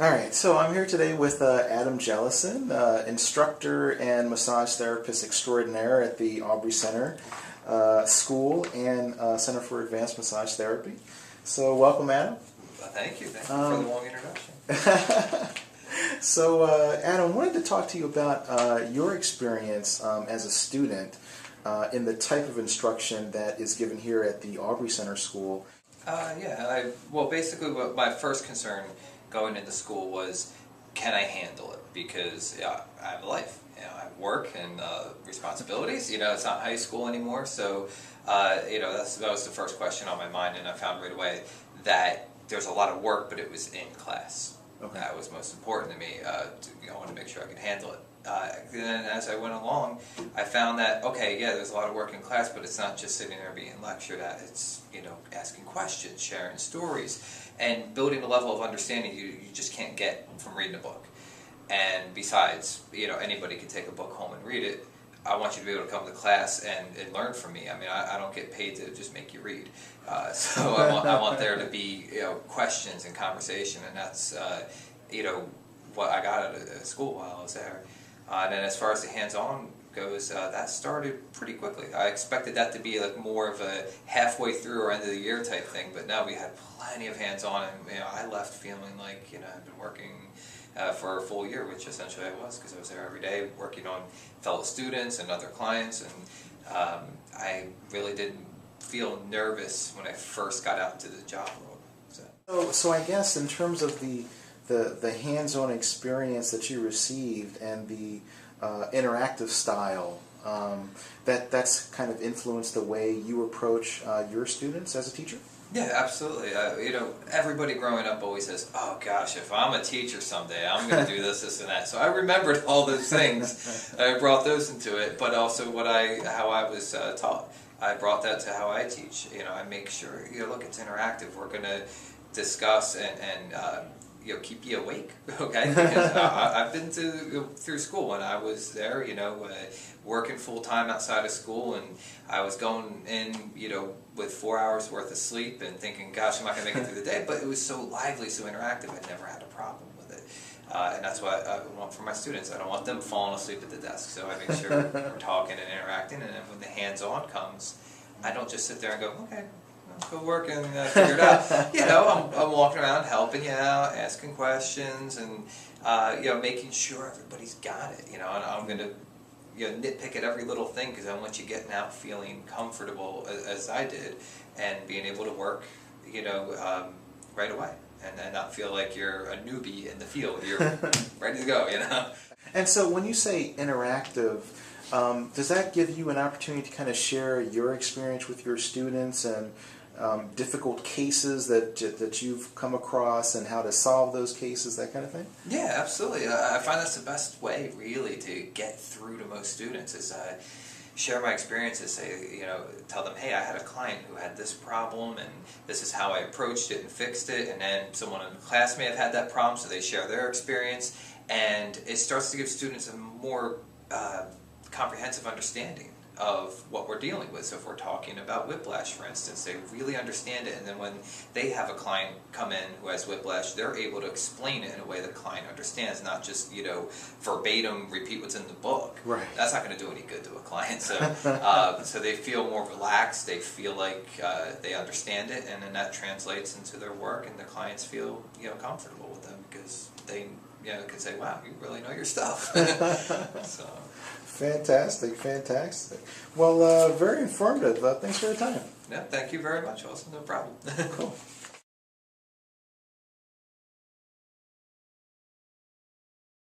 All right, so I'm here today with Adam Jellison, instructor and massage therapist extraordinaire at the Aubrey Center School and Center for Advanced Massage Therapy. So welcome, Adam. Thank you. Thank you for the long introduction. So, Adam, I wanted to talk to you about your experience as a student in the type of instruction that is given here at the Aubrey Center School. Well, basically, what my first concern going into school was, can I handle it? Because I have a life. I have work and responsibilities. It's not high school anymore, so that was the first question on my mind, and I found right away that there's a lot of work, but it was in class. Okay. That was most important to me. I wanted to make sure I could handle it. Then as I went along, I found that, there's a lot of work in class, but it's not just sitting there being lectured at. It's, asking questions, sharing stories, and building a level of understanding you just can't get from reading a book. And besides, anybody can take a book home and read it. I want you to be able to come to class and learn from me. I mean, I don't get paid to just make you read. So I want there to be questions and conversation, and that's what I got out of school while I was there. And then as far as the hands-on goes, that started pretty quickly. I expected that to be like more of a halfway through or end of the year type thing, but no, we had plenty of hands-on, and I left feeling like I've been working for a full year, which essentially I was, because I was there every day working on fellow students and other clients, and I really didn't feel nervous when I first got out to the job world. So I guess in terms of the hands-on experience that you received and the interactive style, that's kind of influenced the way you approach your students as a teacher? Yeah, absolutely. Everybody growing up always says, oh gosh, if I'm a teacher someday, I'm going to do this, this, and that. So I remembered all those things. I brought those into it, but also how I was taught. I brought that to how I teach. I make sure, look, it's interactive. We're going to discuss and keep you awake, okay? Because I've been through school when I was there, working full-time outside of school, and I was going in, with 4 hours worth of sleep and thinking, gosh, I'm not going to make it through the day, but it was so lively, so interactive, I never had a problem with it. And that's what I want for my students. I don't want them falling asleep at the desk, so I make sure we're talking and interacting, and then when the hands-on comes, I don't just sit there and go, okay, go work and figure it out. I'm walking around helping you out, asking questions, and making sure everybody's got it. And I'm going to nitpick at every little thing, because I want you getting out feeling comfortable as I did, and being able to work right away, and not feel like you're a newbie in the field. You're ready to go. And so when you say interactive, does that give you an opportunity to kind of share your experience with your students and difficult cases that you've come across and how to solve those cases, that kind of thing? Yeah, absolutely. I find that's the best way, really, to get through to most students is share my experiences. Tell them, hey, I had a client who had this problem, and this is how I approached it and fixed it, and then someone in the class may have had that problem, so they share their experience, and it starts to give students a more comprehensive understanding of what we're dealing with. So if we're talking about whiplash, for instance, they really understand it, and then when they have a client come in who has whiplash, they're able to explain it in a way the client understands, not just verbatim repeat what's in the book. Right. That's not going to do any good to a client. So so they feel more relaxed, they feel like they understand it, and then that translates into their work, and the clients feel comfortable with them, because they can say, wow, you really know your stuff. So. Fantastic, fantastic. Well, very informative. Thanks for your time. Yeah, thank you very much, Wilson. No problem. Cool.